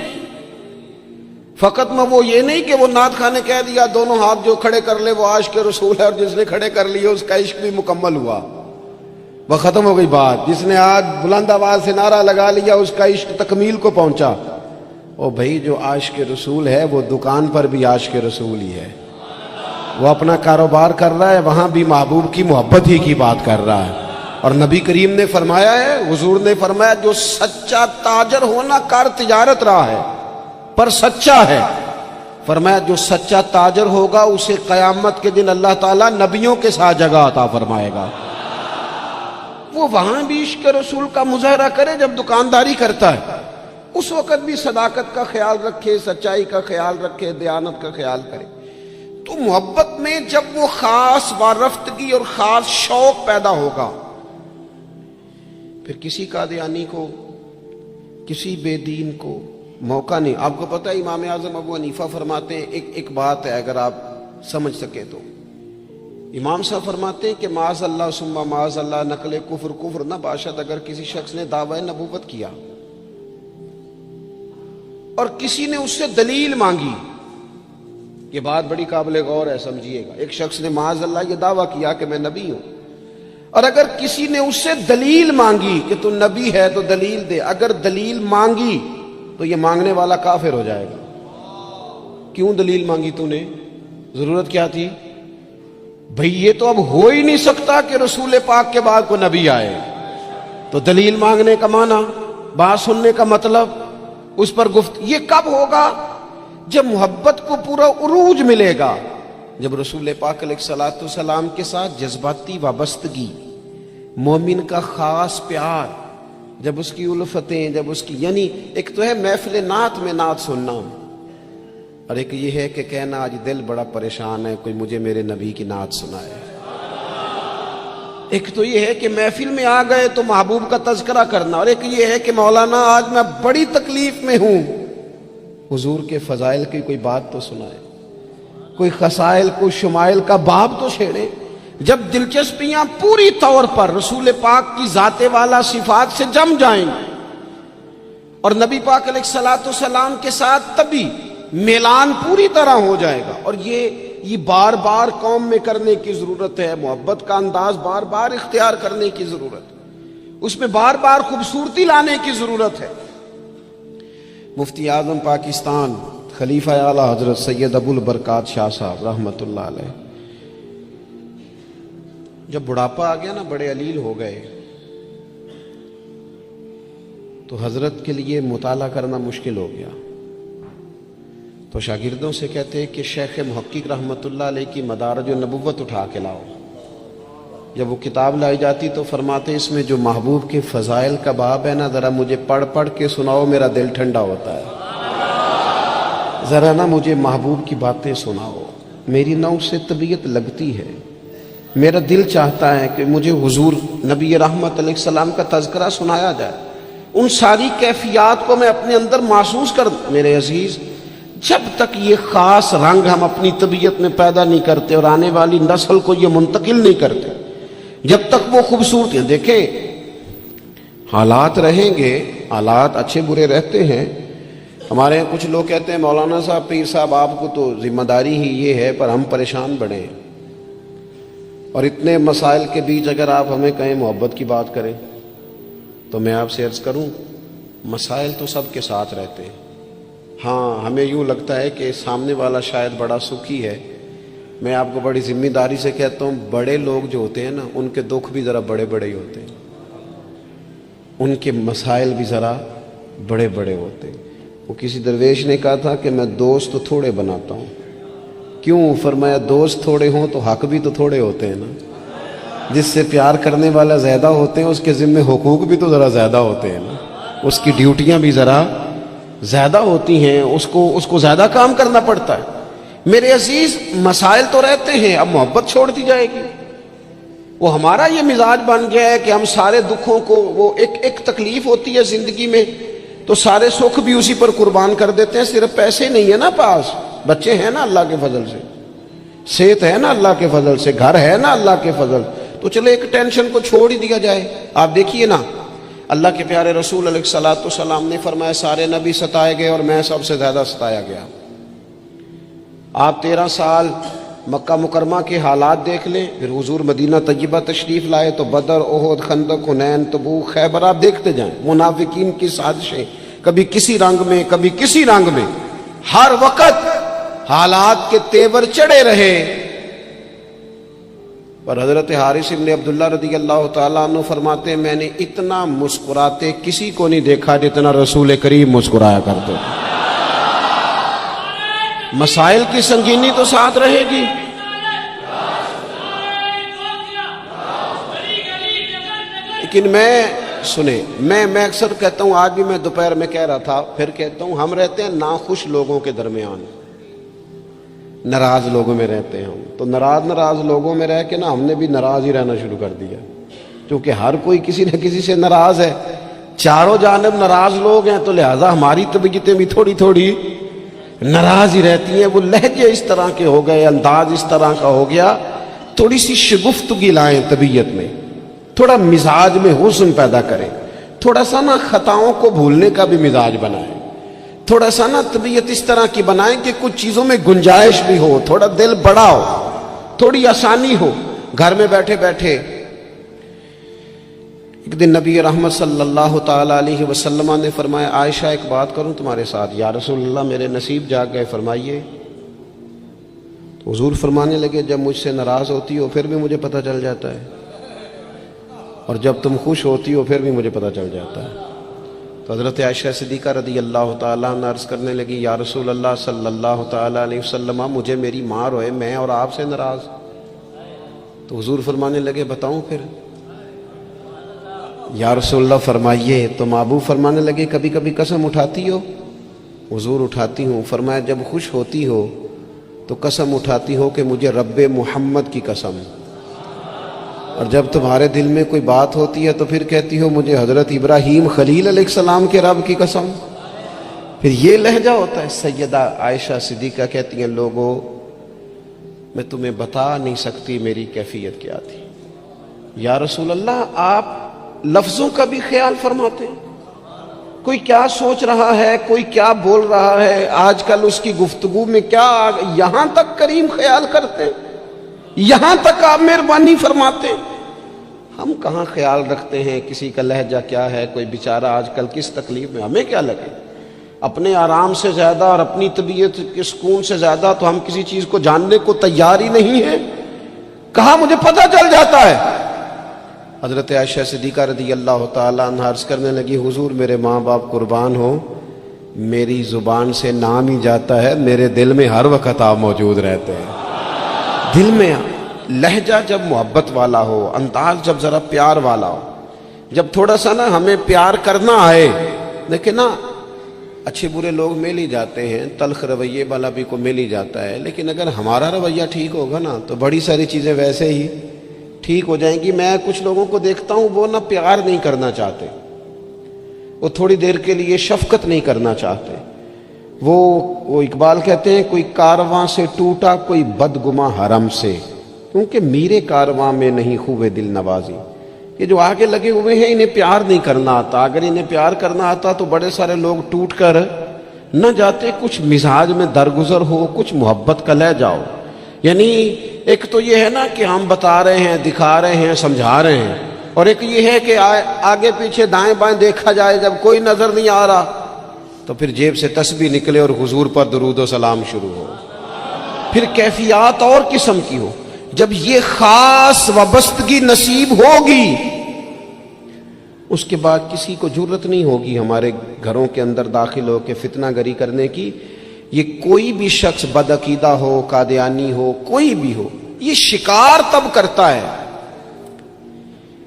فقط میں وہ یہ نہیں کہ وہ نعت خانے کہہ دیا دونوں ہاتھ جو کھڑے کر لے وہ عاشق رسول ہے، اور جس نے کھڑے کر لیے اس کا عشق بھی مکمل ہوا، وہ ختم ہو گئی بات۔ جس نے آج بلند آواز سے نعرہ لگا لیا اس کا عشق تکمیل کو پہنچا۔ او بھائی، جو عاشق رسول ہے وہ دکان پر بھی عاشق رسول ہی ہے، وہ اپنا کاروبار کر رہا ہے، وہاں بھی محبوب کی محبت ہی کی بات کر رہا ہے۔ اور نبی کریم نے فرمایا ہے، حضور نے فرمایا، جو سچا تاجر ہونا کار تجارت رہا ہے پر سچا ہے، فرمایا جو سچا تاجر ہوگا اسے قیامت کے دن اللہ تعالیٰ نبیوں کے ساتھ جگہ عطا فرمائے گا۔ وہ وہاں بھی عشق رسول کا مظاہرہ کرے جب دکانداری کرتا ہے، اس وقت بھی صداقت کا خیال رکھے، سچائی کا خیال رکھے، دیانت کا خیال کرے۔ تو محبت میں جب وہ خاص وارفتگی اور خاص شوق پیدا ہوگا، پھر کسی قادیانی کو، کسی بے دین کو موقع نہیں۔ آپ کو پتہ ہے امام اعظم ابو حنیفہ فرماتے ہیں، ایک بات ہے اگر آپ سمجھ سکے تو، امام صاحب فرماتے ہیں کہ معاذ اللہ ثم معاذ اللہ نقل کفر نہ باشد، اگر کسی شخص نے دعوی نبوت کیا اور کسی نے اس سے دلیل مانگی، یہ بات بڑی قابل غور ہے، سمجھیے گا۔ ایک شخص نے معاذ اللہ یہ دعویٰ کیا کہ میں نبی ہوں، اور اگر کسی نے اس سے دلیل مانگی کہ تو نبی ہے تو دلیل دے، اگر دلیل مانگی تو یہ مانگنے والا کافر ہو جائے گا۔ کیوں دلیل مانگی تو نے؟ ضرورت کیا تھی؟ بھئی یہ تو اب ہو ہی نہیں سکتا کہ رسول پاک کے بعد کوئی نبی آئے، تو دلیل مانگنے کا معنی، بات سننے کا مطلب، اس پر یہ کب ہوگا؟ جب محبت کو پورا عروج ملے گا، جب رسول پاک علیہ الصلوۃ والسلام کے ساتھ جذباتی وابستگی، مومن کا خاص پیار، جب اس کی الفتیں، جب اس کی، یعنی ایک تو ہے محفل نعت میں نعت سننا، اور ایک یہ ہے کہ کہنا آج دل بڑا پریشان ہے، کوئی مجھے میرے نبی کی نعت سنائے۔ ایک تو یہ ہے کہ محفل میں آ گئے تو محبوب کا تذکرہ کرنا، اور ایک یہ ہے کہ مولانا آج میں بڑی تکلیف میں ہوں، حضور کے فضائل کی کوئی بات تو سنائے، کوئی خصائل، کوئی شمائل کا باب تو چھیڑے۔ جب دلچسپیاں پوری طور پر رسول پاک کی ذات والا صفات سے جم جائیں اور نبی پاک علیہ الصلوۃ والسلام کے ساتھ تبھی میلان پوری طرح ہو جائے گا۔ اور یہ بار بار قوم میں کرنے کی ضرورت ہے، محبت کا انداز بار بار اختیار کرنے کی ضرورت ہے، اس میں بار بار خوبصورتی لانے کی ضرورت ہے۔ مفتی اعظم پاکستان خلیفہ اعلیٰ حضرت سید ابو البرکات شاہ صاحب رحمۃ اللہ علیہ، جب بڑھاپا آ گیا نا، بڑے علیل ہو گئے، تو حضرت کے لیے مطالعہ کرنا مشکل ہو گیا، تو شاگردوں سے کہتے کہ شیخ محقق رحمۃ اللہ علیہ کی مدارج النبوت اٹھا کے لاؤ۔ جب وہ کتاب لائی جاتی تو فرماتے اس میں جو محبوب کے فضائل کا باب ہے نا، ذرا مجھے پڑھ پڑھ کے سناؤ، میرا دل ٹھنڈا ہوتا ہے، ذرا نا مجھے محبوب کی باتیں سناؤ، میری نا اس سے طبیعت لگتی ہے، میرا دل چاہتا ہے کہ مجھے حضور نبی رحمت علیہ السلام کا تذکرہ سنایا جائے، ان ساری کیفیات کو میں اپنے اندر محسوس کر دوں۔ میرے عزیز، جب تک یہ خاص رنگ ہم اپنی طبیعت میں پیدا نہیں کرتے اور آنے والی نسل کو یہ منتقل نہیں کرتے، جب تک وہ خوبصورتی، دیکھیں حالات رہیں گے، حالات اچھے برے رہتے ہیں۔ ہمارے یہاں کچھ لوگ کہتے ہیں مولانا صاحب، پیر صاحب، آپ کو تو ذمہ داری ہی یہ ہے، پر ہم پریشان بڑھے، اور اتنے مسائل کے بیچ اگر آپ ہمیں کہیں محبت کی بات کریں تو میں آپ سے عرض کروں، مسائل تو سب کے ساتھ رہتے ہیں۔ ہاں، ہمیں یوں لگتا ہے کہ سامنے والا شاید بڑا سکھی ہے، میں آپ کو بڑی ذمہ داری سے کہتا ہوں، بڑے لوگ جو ہوتے ہیں نا، ان کے دکھ بھی ذرا بڑے بڑے ہی ہوتے ہیں، ان کے مسائل بھی ذرا بڑے بڑے ہوتے ہیں۔ وہ کسی درویش نے کہا تھا کہ میں دوست تو تھوڑے بناتا ہوں، کیوں؟ فرمایا دوست تھوڑے ہوں تو حق بھی تو تھوڑے ہوتے ہیں نا۔ جس سے پیار کرنے والا زیادہ ہوتے ہیں اس کے ذمہ حقوق بھی تو ذرا زیادہ ہوتے ہیں نا، اس کی ڈیوٹیاں بھی ذرا زیادہ ہوتی ہیں، اس کو زیادہ کام کرنا پڑتا ہے۔ میرے عزیز، مسائل تو رہتے ہیں، اب محبت چھوڑ دی جائے گی؟ وہ ہمارا یہ مزاج بن گیا ہے کہ ہم سارے دکھوں کو، وہ ایک تکلیف ہوتی ہے زندگی میں تو سارے سکھ بھی اسی پر قربان کر دیتے ہیں۔ صرف پیسے نہیں ہے نا پاس، بچے ہیں نا اللہ کے فضل سے، صحت ہے نا اللہ کے فضل سے، گھر ہے نا اللہ کے فضل، تو چلے ایک ٹینشن کو چھوڑ ہی دیا جائے۔ آپ دیکھیے نا، اللہ کے پیارے رسول علیہ الصلوۃ والسلام نے فرمایا سارے نبی ستائے گئے اور میں سب سے زیادہ ستایا گیا۔ آپ 13 سال مکہ مکرمہ کے حالات دیکھ لیں، پھر حضور مدینہ طیبہ تشریف لائے تو بدر، احد، خندق، حنین، تبوک، خیبر، آپ دیکھتے جائیں منافقین کی سازشیں، کبھی کسی رنگ میں کبھی کسی رنگ میں، ہر وقت حالات کے تیور چڑھے رہے، پر حضرت حارث ابن عبداللہ رضی اللہ تعالیٰ عنہ فرماتے ہیں میں نے اتنا مسکراتے کسی کو نہیں دیکھا جتنا رسول کریم مسکرایا کرتے۔ مسائل کی سنگینی تو ساتھ رہے گی، لیکن میں اکثر کہتا ہوں، آج بھی میں دوپہر میں کہہ رہا تھا، پھر کہتا ہوں، ہم رہتے ہیں ناخوش لوگوں کے درمیان، ناراض لوگوں میں رہتے ہیں ہم، تو ناراض لوگوں میں رہ کے نا ہم نے بھی ناراض ہی رہنا شروع کر دیا، کیونکہ ہر کوئی کسی نہ کسی سے ناراض ہے، چاروں جانب ناراض لوگ ہیں، تو لہٰذا ہماری طبیعتیں بھی تھوڑی تھوڑی ناراض ہی رہتی ہیں۔ وہ لہجے اس طرح کے ہو گئے، انداز اس طرح کا ہو گیا، تھوڑی سی شگفتگی لائیں طبیعت میں، تھوڑا مزاج میں حسن پیدا کریں، تھوڑا سا نا خطاؤں کو بھولنے کا بھی مزاج بنائیں، تھوڑا سا نا طبیعت اس طرح کی بنائیں کہ کچھ چیزوں میں گنجائش بھی ہو، تھوڑا دل بڑا ہو، تھوڑی آسانی ہو گھر میں بیٹھے بیٹھے۔ ایک دن نبی رحمت صلی اللہ تعالی علیہ وسلم نے فرمایا عائشہ ایک بات کروں تمہارے ساتھ؟ یا رسول اللہ میرے نصیب جاگ گئے، فرمائیے۔ تو حضور فرمانے لگے جب مجھ سے ناراض ہوتی ہو پھر بھی مجھے پتہ چل جاتا ہے، اور جب تم خوش ہوتی ہو پھر بھی مجھے پتہ چل جاتا ہے۔ تو حضرت عائشہ صدیقہ رضی اللہ تعالیٰ عنہ عرض کرنے لگی یا رسول اللہ صلی اللہ تعالیٰ علیہ وسلم مجھے میری ماں روئے، میں اور آپ سے ناراض۔ تو حضور فرمانے لگے بتاؤں پھر؟ یا رسول اللہ فرمائیے۔ تو محبوب فرمانے لگے کبھی کبھی قسم اٹھاتی ہو؟ حضور اٹھاتی ہوں۔ فرمایا جب خوش ہوتی ہو تو قسم اٹھاتی ہو کہ مجھے رب محمد کی قسم، اور جب تمہارے دل میں کوئی بات ہوتی ہے تو پھر کہتی ہو مجھے حضرت ابراہیم خلیل علیہ السلام کے رب کی قسم۔ پھر یہ لہجہ ہوتا ہے۔ سیدہ عائشہ صدیقہ کہتی ہیں لوگوں میں تمہیں بتا نہیں سکتی میری کیفیت کیا تھی۔ یا رسول اللہ آپ لفظوں کا بھی خیال فرماتے ہیں، کوئی کیا سوچ رہا ہے، کوئی کیا بول رہا ہے، آج کل اس کی گفتگو میں کیا، یہاں تک کریم خیال کرتے ہیں، یہاں تک آپ مہربانی فرماتے ہیں۔ ہم کہاں خیال رکھتے ہیں کسی کا لہجہ کیا ہے، کوئی بیچارہ آج کل کس تکلیف میں، ہمیں کیا لگے؟ اپنے آرام سے زیادہ اور اپنی طبیعت کے سکون سے زیادہ تو ہم کسی چیز کو جاننے کو تیار ہی نہیں ہیں۔ کہاں مجھے پتہ چل جاتا ہے۔ حضرت عائشہ صدیقہ رضی اللہ تعالیٰ عنہ عرض کرنے لگی حضور میرے ماں باپ قربان ہو، میری زبان سے نام ہی جاتا ہے، میرے دل میں ہر وقت آپ موجود رہتے ہیں۔ دل میں لہجہ جب محبت والا ہو، انداز جب ذرا پیار والا ہو، جب تھوڑا سا نا ہمیں پیار کرنا آئے، دیکھیں نا اچھے برے لوگ مل ہی جاتے ہیں، تلخ رویے والا بھی کو مل ہی جاتا ہے، لیکن اگر ہمارا رویہ ٹھیک ہوگا نا تو بڑی ساری چیزیں ویسے ہی ٹھیک ہو جائیں گی۔ میں کچھ لوگوں کو دیکھتا ہوں وہ نہ پیار نہیں کرنا چاہتے، وہ تھوڑی دیر کے لیے شفقت نہیں کرنا چاہتے، وہ اقبال کہتے ہیں کوئی کارواں سے ٹوٹا کوئی بدگماں حرم سے، کیونکہ میرے کارواں میں نہیں خوبے دل نوازی۔ یہ جو آگے لگے ہوئے ہیں انہیں پیار نہیں کرنا آتا، اگر انہیں پیار کرنا آتا تو بڑے سارے لوگ ٹوٹ کر نہ جاتے۔ کچھ مزاج میں درگزر ہو، کچھ محبت کا لے جاؤ، یعنی ایک تو یہ ہے نا کہ ہم بتا رہے ہیں، دکھا رہے ہیں، سمجھا رہے ہیں، اور ایک یہ ہے کہ آگے پیچھے دائیں بائیں دیکھا جائے، جب کوئی نظر نہیں آ رہا تو پھر جیب سے تسبیح نکلے اور حضور پر درود و سلام شروع ہو۔ پھر کیفیات اور قسم کی ہو۔ جب یہ خاص وابستگی نصیب ہوگی اس کے بعد کسی کو جرت نہیں ہوگی ہمارے گھروں کے اندر داخل ہو کے فتنہ گری کرنے کی۔ یہ کوئی بھی شخص بدعقیدہ ہو، قادیانی ہو، کوئی بھی ہو، یہ شکار تب کرتا ہے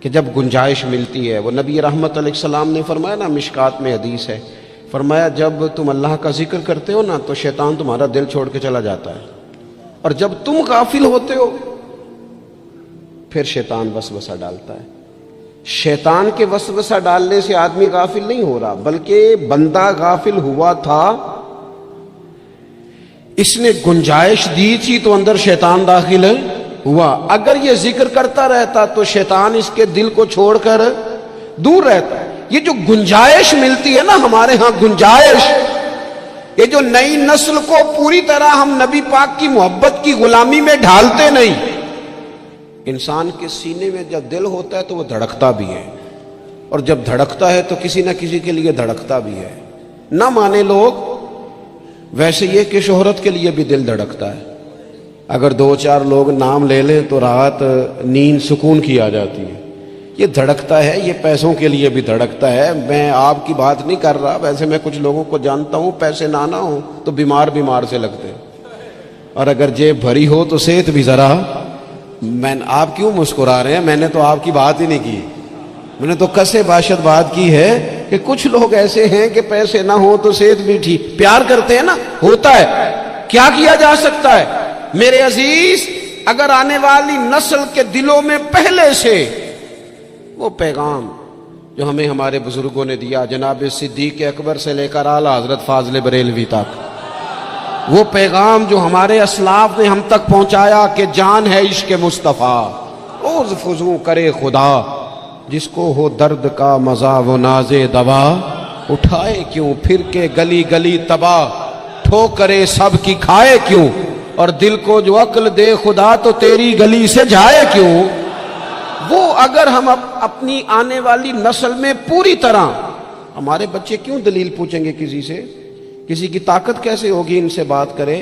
کہ جب گنجائش ملتی ہے، وہ نبی رحمت علیہ السلام نے فرمایا نا، مشکات میں حدیث ہے، فرمایا جب تم اللہ کا ذکر کرتے ہو نا تو شیطان تمہارا دل چھوڑ کے چلا جاتا ہے، اور جب تم غافل ہوتے ہو پھر شیطان وسوسہ ڈالتا ہے۔ شیطان کے وسوسہ ڈالنے سے آدمی غافل نہیں ہو رہا، بلکہ بندہ غافل ہوا تھا، اس نے گنجائش دی تھی تو اندر شیطان داخل ہوا۔ اگر یہ ذکر کرتا رہتا تو شیطان اس کے دل کو چھوڑ کر دور رہتا۔ یہ جو گنجائش ملتی ہے نا ہمارے ہاں، گنجائش، یہ جو نئی نسل کو پوری طرح ہم نبی پاک کی محبت کی غلامی میں ڈھالتے نہیں۔ انسان کے سینے میں جب دل ہوتا ہے تو وہ دھڑکتا بھی ہے، اور جب دھڑکتا ہے تو کسی نہ کسی کے لیے دھڑکتا بھی ہے۔ نہ مانے لوگ، ویسے یہ کہ شہرت کے لیے بھی دل دھڑکتا ہے۔ اگر 2-4 لوگ نام لے لیں تو رات نیند سکون کی آ جاتی ہے۔ یہ دھڑکتا ہے، یہ پیسوں کے لیے بھی دھڑکتا ہے۔ میں آپ کی بات نہیں کر رہا، ویسے میں کچھ لوگوں کو جانتا ہوں، پیسے نہ ہوں تو بیمار سے لگتے ہیں، اور اگر جیب بھری ہو تو صحت بھی ذرا۔ آپ کیوں مسکرا رہے ہیں؟ میں نے تو آپ کی بات ہی نہیں کی، میں نے تو کسے باشد بات کی ہے کہ کچھ لوگ ایسے ہیں کہ پیسے نہ ہو تو صحت بھی ٹھیک، پیار کرتے ہیں نا، ہوتا ہے، کیا کیا جا سکتا ہے؟ میرے عزیز، اگر آنے والی نسل کے دلوں میں پہلے سے وہ پیغام جو ہمیں ہمارے بزرگوں نے دیا، جناب صدیق اکبر سے لے کر اعلیٰ حضرت فاضل بریلوی تک، وہ پیغام جو ہمارے اسلاف نے ہم تک پہنچایا کہ جان ہے عشق مصطفیٰ، روز فضو کرے خدا، جس کو ہو درد کا مزہ وہ ناز دوا، اٹھائے کیوں پھر کے گلی گلی تباہ، ٹھوکرے سب کی کھائے کیوں، اور دل کو جو عقل دے خدا تو تیری گلی سے جائے کیوں۔ وہ اگر ہم اپنی آنے والی نسل میں پوری طرح، ہمارے بچے کیوں دلیل پوچھیں گے کسی سے؟ کسی کی طاقت کیسے ہوگی ان سے بات کرے؟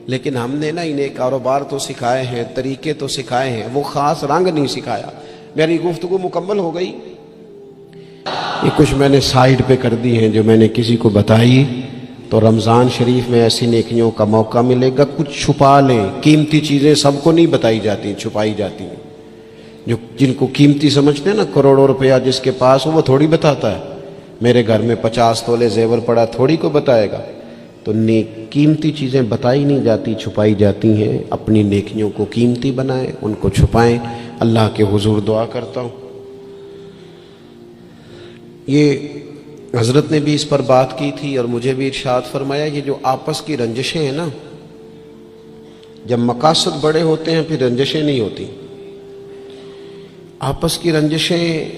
لیکن ہم نے نا انہیں کاروبار تو سکھائے ہیں، طریقے تو سکھائے ہیں، وہ خاص رنگ نہیں سکھایا۔ میری گفتگو مکمل ہو گئی، یہ کچھ میں نے سائیڈ پہ کر دی ہیں جو میں نے کسی کو بتائی، تو رمضان شریف میں ایسی نیکیوں کا موقع ملے گا۔ کچھ چھپا لیں، قیمتی چیزیں سب کو نہیں بتائی جاتی، چھپائی جاتی ہیں۔ جو جن کو قیمتی سمجھتے ہیں نا، کروڑوں روپیہ جس کے پاس ہو وہ تھوڑی بتاتا ہے۔ میرے گھر میں 50 تولے زیور پڑا، تھوڑی کو بتائے گا۔ تو قیمتی چیزیں بتائی نہیں جاتی، چھپائی جاتی ہیں۔ اپنی نیکیوں کو قیمتی بنائیں، ان کو چھپائیں۔ اللہ کے حضور دعا کرتا ہوں، یہ حضرت نے بھی اس پر بات کی تھی اور مجھے بھی ارشاد فرمایا، یہ جو آپس کی رنجشیں ہیں نا، جب مقاصد بڑے ہوتے ہیں پھر رنجشیں نہیں ہوتی۔ آپس کی رنجشیں،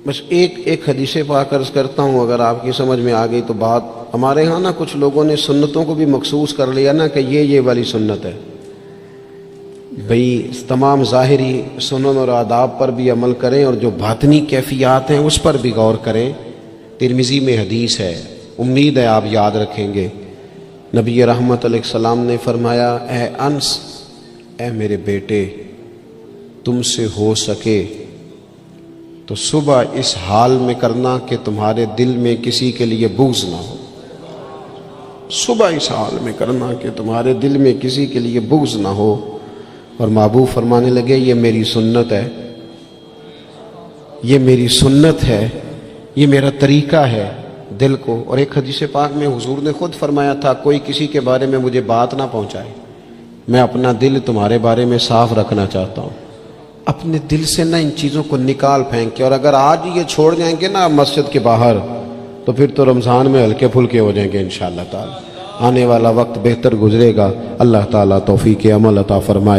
بس ایک حدیث پاک عرض کرتا ہوں، اگر آپ کی سمجھ میں آ گئی تو بات۔ ہمارے ہاں نا کچھ لوگوں نے سنتوں کو بھی مخصوص کر لیا نا کہ یہ والی سنت ہے۔ بھئی تمام ظاہری سنن اور آداب پر بھی عمل کریں، اور جو باطنی کیفیات ہیں اس پر بھی غور کریں۔ ترمذی میں حدیث ہے، امید ہے آپ یاد رکھیں گے۔ نبی رحمت علیہ السلام نے فرمایا، اے انس، اے میرے بیٹے، تم سے ہو سکے تو صبح اس حال میں کرنا کہ تمہارے دل میں کسی کے لیے بغض نہ ہو۔ صبح اس حال میں کرنا کہ تمہارے دل میں کسی کے لیے بغض نہ ہو۔ اور محبوب فرمانے لگے، یہ میری سنت ہے، یہ میری سنت ہے، یہ میرا طریقہ ہے دل کو۔ اور ایک حدیث پاک میں حضور نے خود فرمایا تھا، کوئی کسی کے بارے میں مجھے بات نہ پہنچائے، میں اپنا دل تمہارے بارے میں صاف رکھنا چاہتا ہوں۔ اپنے دل سے نہ ان چیزوں کو نکال پھینک کے، اور اگر آج یہ چھوڑ جائیں گے نا مسجد کے باہر تو پھر تو رمضان میں ہلکے پھلکے ہو جائیں گے انشاءاللہ تعالی۔ آنے والا وقت بہتر گزرے گا، اللہ تعالیٰ توفیق عمل عطا فرمائے۔